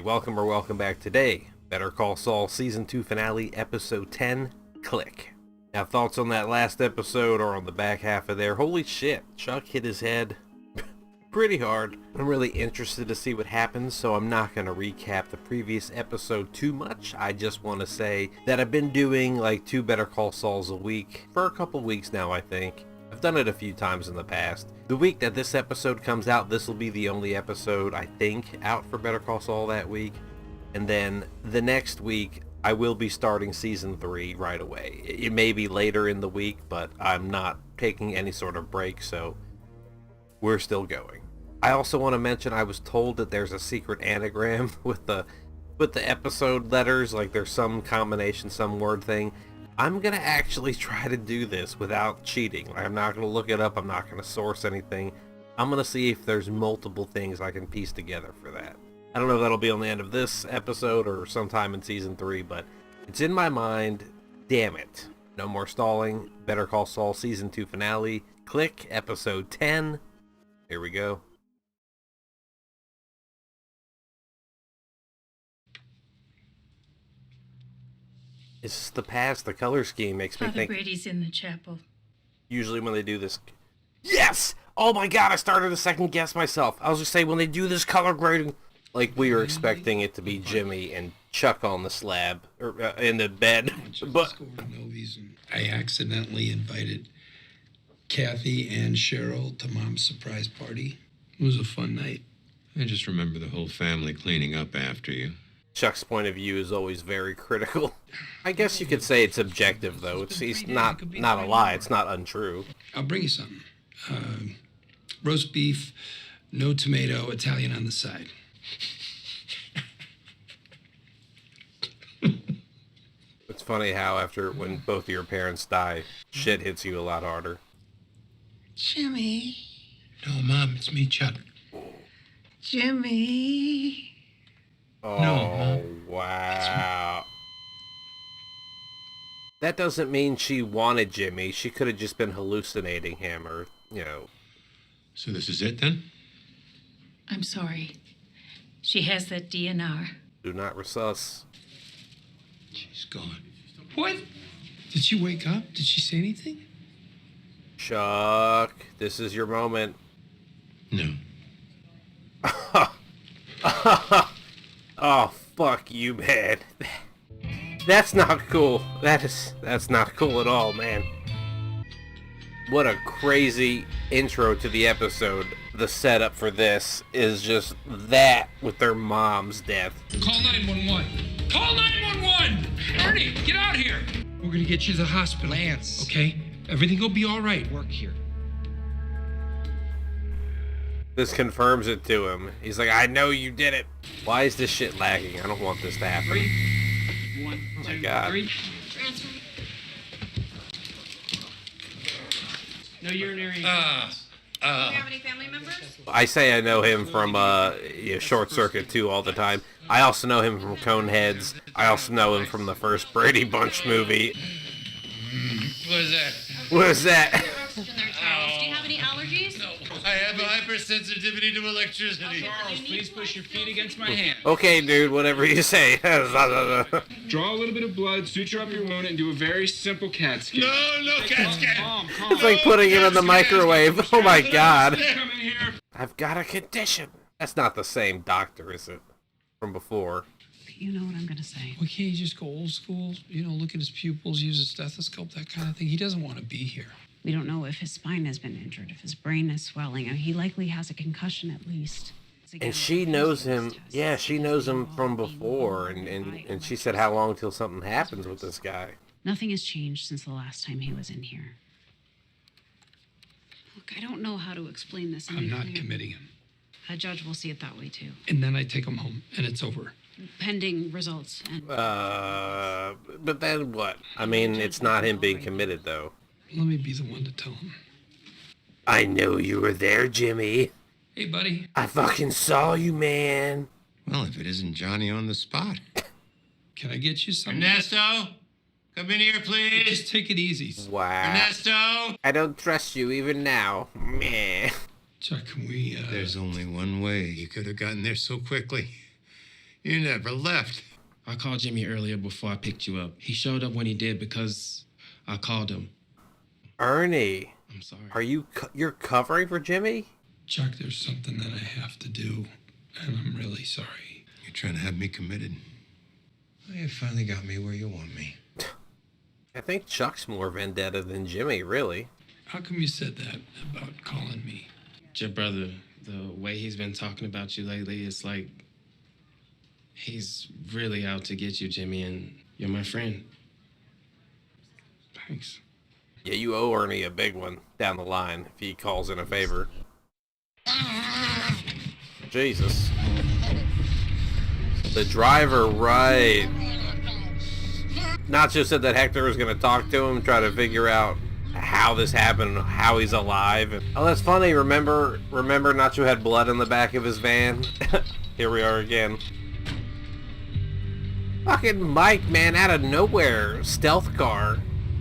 welcome or welcome back today. Better Call Saul Season 2 Finale, Episode 10, Klick. Now, thoughts on that last episode or on the back half of there? Holy shit, Chuck hit his head pretty hard. I'm really interested to see what happens, so I'm not going to recap the previous episode too much. I just want to say that I've been doing like 2 Better Call Sauls a week for a couple weeks now, I think. I've done it a few times in the past. The week that this episode comes out, this will be the only episode, I think, out for Better Call Saul that week. And then the next week, I will be starting Season 3 right away. It may be later in the week, but I'm not taking any sort of break, so we're still going. I also want to mention I was told that there's a secret anagram with the episode letters, like there's some combination, some word thing. I'm going to actually try to do this without cheating. I'm not going to look it up. I'm not going to source anything. I'm going to see if there's multiple things I can piece together for that. I don't know if that'll be on the end of this episode or sometime in Season 3, but it's in my mind. Damn it. No more stalling. Better Call Saul Season 2 Finale. Klick, Episode 10. Here we go. It's the past. The color scheme makes me Father think. Brady's in the chapel. Usually when they do this... Yes! Oh my god, I started to second guess myself. I was just saying, when they do this color grading, like we were expecting it to be Jimmy and Chuck on the slab, or in the bed. But no reason. I accidentally invited Kathy and Cheryl to Mom's surprise party. It was a fun night. I just remember the whole family cleaning up after you. Chuck's point of view is always very critical. I guess you could say it's objective, though. It's not a lie. It's not untrue. I'll bring you something. Roast beef, no tomato, Italian on the side. It's funny how when both of your parents die, shit hits you a lot harder. Jimmy. No, Mom, it's me, Chuck. Jimmy. Oh, No. Wow. That doesn't mean she wanted Jimmy. She could have just been hallucinating him or, you know. So this is it then? I'm sorry. She has that DNR. Do not resus. She's gone. What? Did she wake up? Did she say anything? Chuck, this is your moment. No. Oh, fuck you, man. That's not cool. That's not cool at all, man. What a crazy intro to the episode. The setup for this is just that with their mom's death. Call 911. Call 911! Ernie, get out here! We're gonna get you to the hospital. Lance. Okay? Everything will be all right. Work here. This confirms it to him. He's like, I know you did it. Why is this shit lagging? I don't want this to happen. 3, 1, Oh my 2, God. 3. No urinary. Do you have any family members? I say I know him from Short Circuit 2 all the time. I also know him from Coneheads. I also know him from the first Brady Bunch movie. What is that? What is that? In their towels. Do you have any allergies? No, I have a hypersensitivity to electricity. Charles, please push your feet against my hand. Okay, dude, whatever you say. Draw a little bit of blood, suture up your wound, and do a very simple CAT scan. No, CAT scan. Calm. It's like putting it in the microwave. Oh my god. Come in here. I've got a condition. That's not the same doctor, is it? From before. You know what I'm gonna say. Well, can't you just go old school? You know, look at his pupils, use a stethoscope, that kind of thing. He doesn't want to be here. We don't know if his spine has been injured, if his brain is swelling. I mean, he likely has a concussion at least. And she knows him. Yeah, she knows him from before. And she said how long till something happens with this guy. Nothing has changed since the last time he was in here. Look, I don't know how to explain this. I'm not committing him. A judge will see it that way too. And then I take him home, and it's over. Pending results. And But then what? I mean, it's not him being committed, though. Let me be the one to tell him. I know you were there, Jimmy. Hey, buddy. I fucking saw you, man. Well, if it isn't Johnny on the spot. Can I get you something? Ernesto, come in here, please. Just take it easy. Wow. Ernesto. I don't trust you even now. Meh. Chuck, can we, There's only one way. You could have gotten there so quickly. You never left. I called Jimmy earlier before I picked you up. He showed up when he did because I called him. Ernie, I'm sorry. are you're covering for Jimmy? Chuck, there's something that I have to do, and I'm really sorry. You're trying to have me committed. Well, you finally got me where you want me. I think Chuck's more vendetta than Jimmy, really. How come you said that about calling me? Your brother, the way he's been talking about you lately, it's like he's really out to get you, Jimmy, and you're my friend. Thanks. Yeah, you owe Ernie a big one down the line if he calls in a favor. Jesus. The driver, right. Nacho said that Hector was going to talk to him, try to figure out how this happened, how he's alive. And, oh, that's funny. Remember Nacho had blood in the back of his van? Here we are again. Fucking Mike, man, out of nowhere. Stealth car.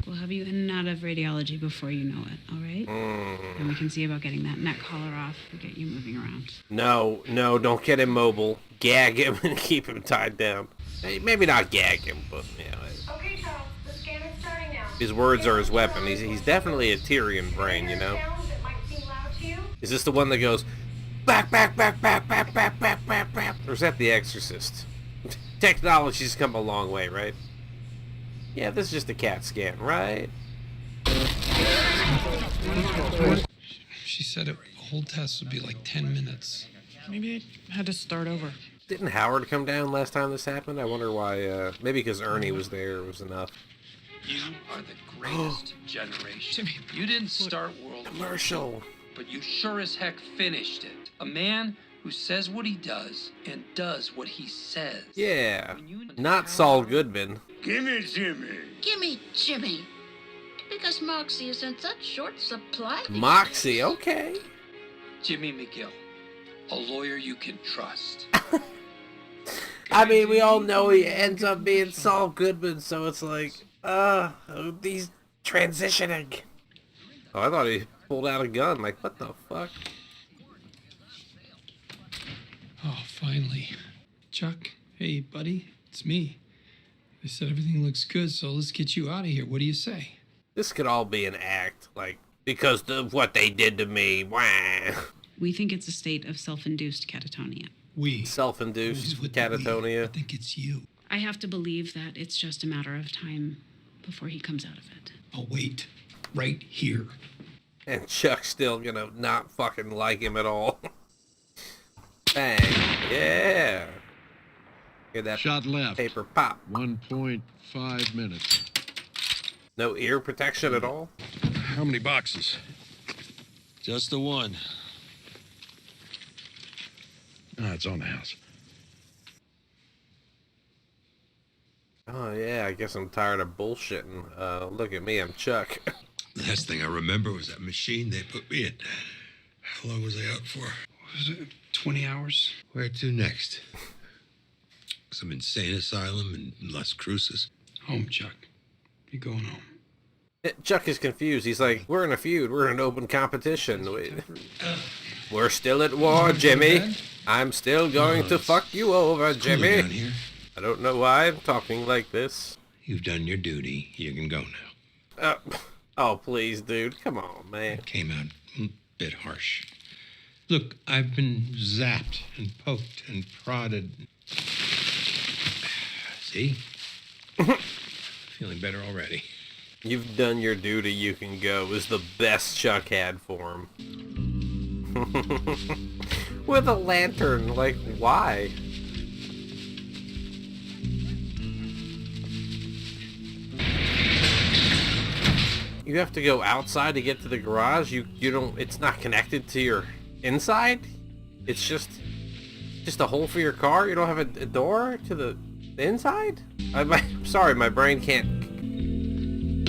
We'll have you in and out of radiology before you know it, all right? And we can see about getting that neck collar off and get you moving around. No, don't get him mobile. Gag him and keep him tied down. Hey, maybe not gag him, but, you know. Okay, Charles, the scanner's starting now. His words are his weapon. He's definitely a Tyrion brain, you know? Is this the one that goes, back, back, back, back, back, back, back, back, back? Or is that The Exorcist? Technology's come a long way, right? Yeah, this is just a CAT scan, right? She said the whole test would be like 10 minutes. Maybe I had to start over. Didn't Howard come down last time this happened? I wonder why, maybe because Ernie was there, it was enough. You are the greatest generation. You didn't start World War Commercial. but you sure as heck finished it. A man who says what he does and does what he says. Yeah, not Saul Goodman. Gimme Jimmy. Gimme Jimmy. Because Moxie is in such short supply. Moxie, okay. Jimmy McGill, a lawyer you can trust. I mean, we all know he ends up being Saul Goodman, so it's like, he's transitioning. Oh, I thought he pulled out a gun. Like, what the fuck? Oh, finally. Chuck, hey, buddy, it's me. They said everything looks good, so let's get you out of here. What do you say? This could all be an act, like, because of what they did to me. Wah. We think it's a state of self-induced catatonia. Self-induced catatonia. I think it's you. I have to believe that it's just a matter of time before he comes out of it. I'll wait. Right here. And Chuck's still gonna not fucking like him at all. Bang. Yeah. Hear that shot left. Paper pop. 1.5 minutes. No ear protection at all? How many boxes? Just the one. Ah, it's on the house. Oh, yeah, I guess I'm tired of bullshitting. Look at me, I'm Chuck. The last thing I remember was that machine they put me in. How long was I out for? Was it 20 hours? Where to next? Some insane asylum in Las Cruces. Home, Chuck. You're going home. Chuck is confused. He's like, we're in a feud. We're in an open competition. We're still at war, Jimmy. I'm still going to fuck you over, Jimmy. Down here. I don't know why I'm talking like this. You've done your duty. You can go now. Oh, please, dude. Come on, man. It came out a bit harsh. Look, I've been zapped and poked and prodded. See? Feeling better already. You've done your duty, you can go, is the best Chuck had for him. With a lantern, like, why? You have to go outside to get to the garage? You don't, it's not connected to your inside? It's just a hole for your car? You don't have a door to the inside? I'm sorry, my brain can't.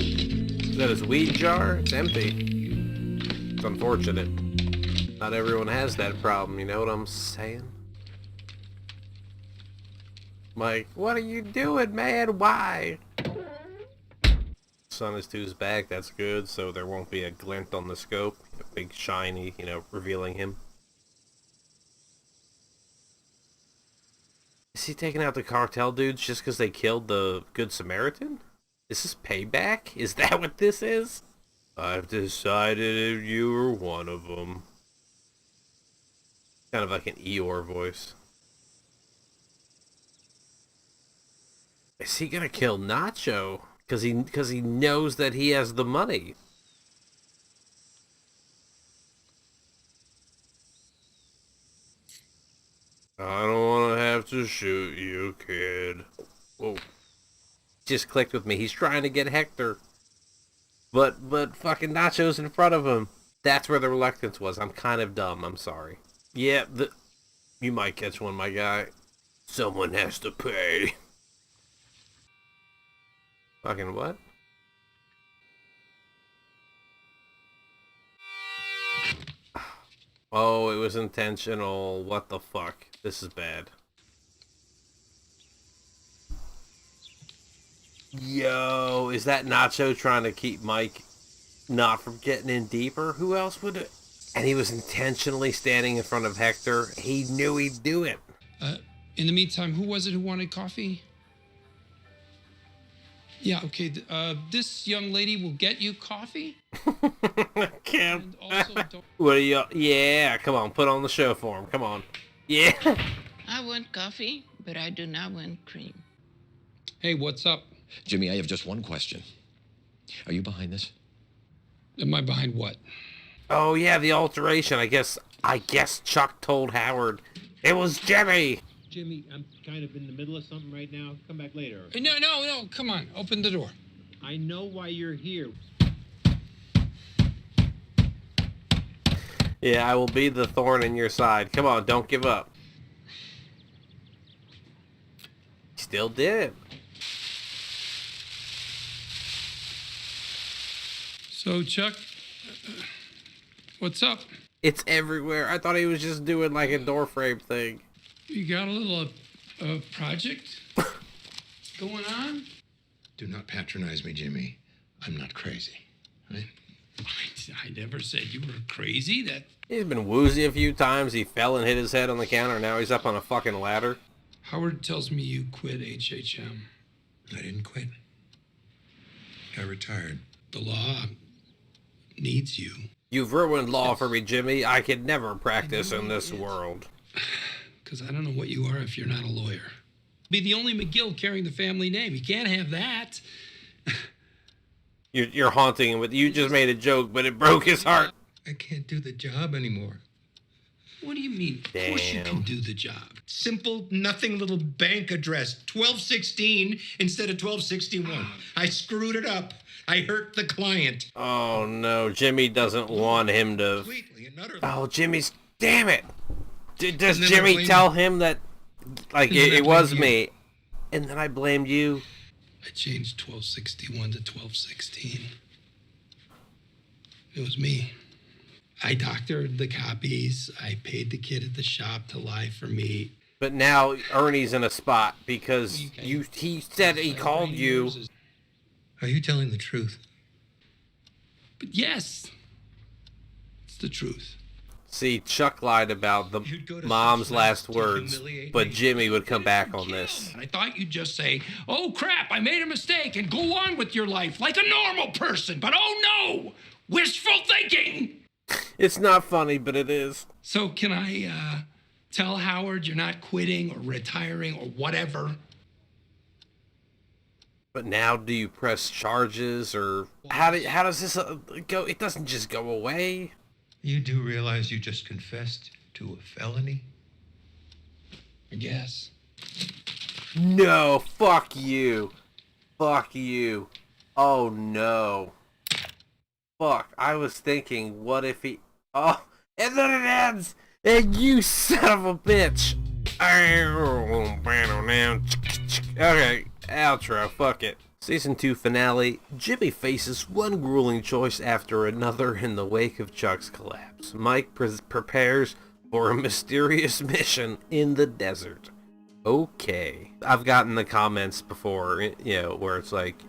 Is that his weed jar? It's empty. It's unfortunate. Not everyone has that problem, you know what I'm saying? Mike, what are you doing, man? Why? Sun is to his back, that's good, so there won't be a glint on the scope. A big shiny, you know, revealing him. Is he taking out the cartel dudes just because they killed the Good Samaritan? Is this payback? Is that what this is? I've decided if you were one of them. Kind of like an Eeyore voice. Is he gonna kill Nacho? Because he knows that he has the money. I don't want to have to shoot you, kid. Whoa. Just clicked with me. He's trying to get Hector. But fucking Nacho's in front of him. That's where the reluctance was. I'm kind of dumb. I'm sorry. Yeah, you might catch one, my guy. Someone has to pay. Fucking what? Oh, it was intentional. What the fuck? This is bad. Yo, is that Nacho trying to keep Mike not from getting in deeper? Who else would it? And he was intentionally standing in front of Hector. He knew he'd do it. In the meantime, who was it who wanted coffee? Yeah, okay. This young lady will get you coffee. Camp. Also, don't... What are you? Yeah, come on, put on the show for him. Come on. Yeah. I want coffee, but I do not want cream. Hey, what's up? Jimmy, I have just one question. Are you behind this? Am I behind what? Oh yeah, the alteration. I guess Chuck told Howard it was Jimmy. Jimmy, I'm kind of in the middle of something right now. Come back later. No, come on. Open the door. I know why you're here. Yeah, I will be the thorn in your side. Come on, don't give up. Still did. So, Chuck, what's up? It's everywhere. I thought he was just doing like a door frame thing. You got a little project going on? Do not patronize me, Jimmy. I'm not crazy. Right? I never said you were crazy. He's been woozy a few times. He fell and hit his head on the counter. Now he's up on a fucking ladder. Howard tells me you quit HHM. I didn't quit. I retired. The law needs you. You've ruined law for me, Jimmy. I could never practice in this world. Because I don't know what you are if you're not a lawyer. Be the only McGill carrying the family name. You can't have that. You're haunting him with, you just made a joke, but it broke his heart. I can't do the job anymore. What do you mean? Of course you can do the job. Simple, nothing little bank address. 1216 instead of 1261. I screwed it up. I hurt the client. Oh no, Jimmy doesn't want him to... Completely and utterly. Oh, Jimmy's... Damn it! Does Jimmy tell him that, like, it was me, and then I blamed you? I changed 1261 to 1216. It was me. I doctored the copies. I paid the kid at the shop to lie for me. But now Ernie's in a spot because he said he called you. Are you telling the truth? But yes, it's the truth. See, Chuck lied about the mom's last words, but Jimmy would come back on this. I thought you'd just say, oh crap, I made a mistake, and go on with your life like a normal person. But oh no, wishful thinking. It's not funny, but it is. So can I tell Howard you're not quitting or retiring or whatever? But now do you press charges, or how does this go? It doesn't just go away. You do realize you just confessed to a felony? I guess. No, fuck you. Fuck you. Oh no. Fuck, I was thinking, what if he... Oh, and then it ends! And you son of a bitch! Okay, outro, fuck it. Season 2 finale, Jimmy faces one grueling choice after another in the wake of Chuck's collapse. Mike prepares for a mysterious mission in the desert. Okay. I've gotten the comments before, you know, where it's like,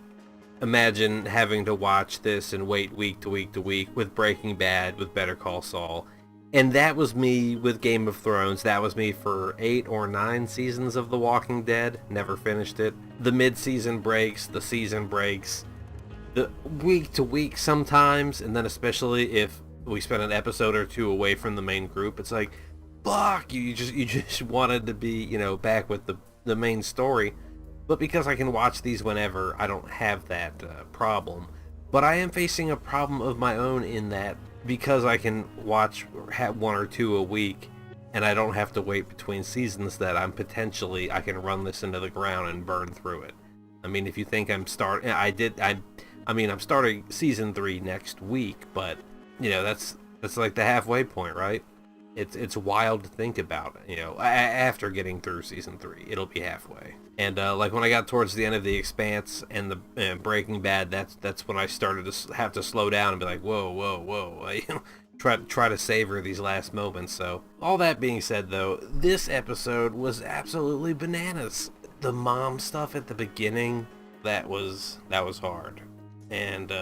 imagine having to watch this and wait week to week to week with Breaking Bad, with Better Call Saul. And that was me with Game of Thrones. That was me for 8 or 9 seasons of The Walking Dead. Never finished it. The mid-season breaks, the season breaks, the week to week sometimes, and then especially if we spent an episode or two away from the main group, it's like, fuck, you just wanted to be, you know, back with the main story. But because I can watch these whenever, I don't have that problem. But I am facing a problem of my own in that because I can watch 1 or 2 a week, and I don't have to wait between seasons, that I can run this into the ground and burn through it. I mean, if you think I'm starting season 3 next week, but you know, that's like the halfway point, right? It's wild to think about, you know, after getting through season 3, it'll be halfway. And like when I got towards the end of The Expanse and the Breaking Bad, that's when I started to have to slow down and be like, whoa, you know, try to savor these last moments. So all that being said, though, this episode was absolutely bananas. The mom stuff at the beginning, that was hard and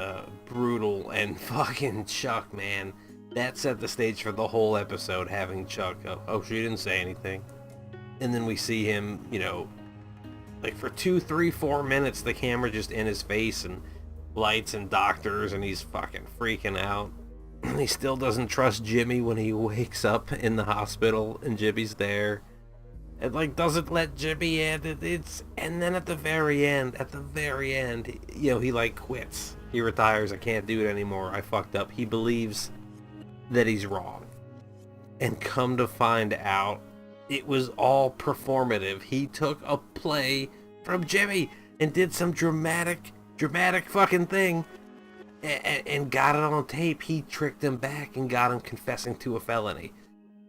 brutal, and fucking Chuck, man, that set the stage for the whole episode, having Chuck go, oh, she didn't say anything. And then we see him, you know, like for 2, 3, 4 minutes, the camera just in his face and lights and doctors, and he's fucking freaking out. And he still doesn't trust Jimmy when he wakes up in the hospital and Jimmy's there. And like doesn't let Jimmy in. And then at the very end, you know, he like quits. He retires. I can't do it anymore. I fucked up. He believes that he's wrong. And come to find out, it was all performative. He took a play from Jimmy and did some dramatic fucking thing and got it on tape. He tricked him back and got him confessing to a felony.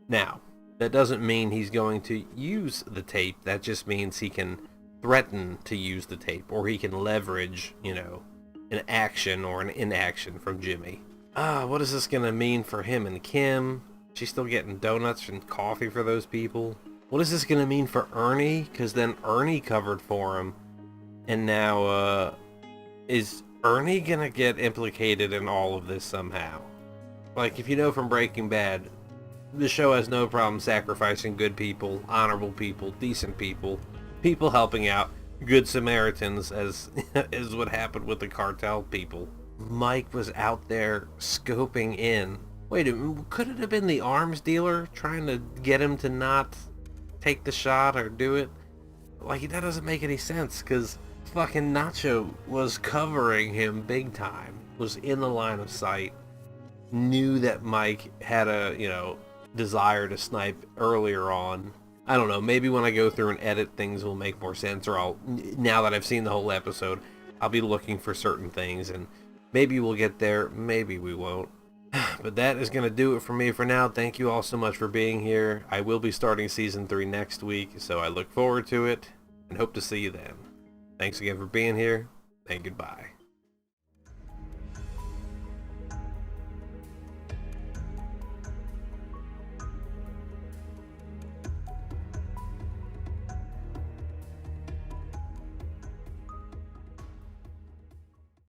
Now, that doesn't mean he's going to use the tape. That just means he can threaten to use the tape, or he can leverage, you know, an action or an inaction from Jimmy. What is this gonna mean for him and Kim? She's still getting donuts and coffee for those people. What is this gonna mean for Ernie? Because then Ernie covered for him. And now, is Ernie gonna get implicated in all of this somehow? Like, if you know from Breaking Bad, the show has no problem sacrificing good people, honorable people, decent people, people helping out, good Samaritans, as is what happened with the cartel people. Mike was out there scoping in. Wait, could it have been the arms dealer trying to get him to not take the shot or do it? Like, that doesn't make any sense, because fucking Nacho was covering him big time, was in the line of sight, knew that Mike had a, you know, desire to snipe earlier on. I don't know, maybe when I go through and edit, things will make more sense, or now that I've seen the whole episode, I'll be looking for certain things, and maybe we'll get there, maybe we won't. But that is going to do it for me for now. Thank you all so much for being here. I will be starting season 3 next week, so I look forward to it and hope to see you then. Thanks again for being here, and goodbye.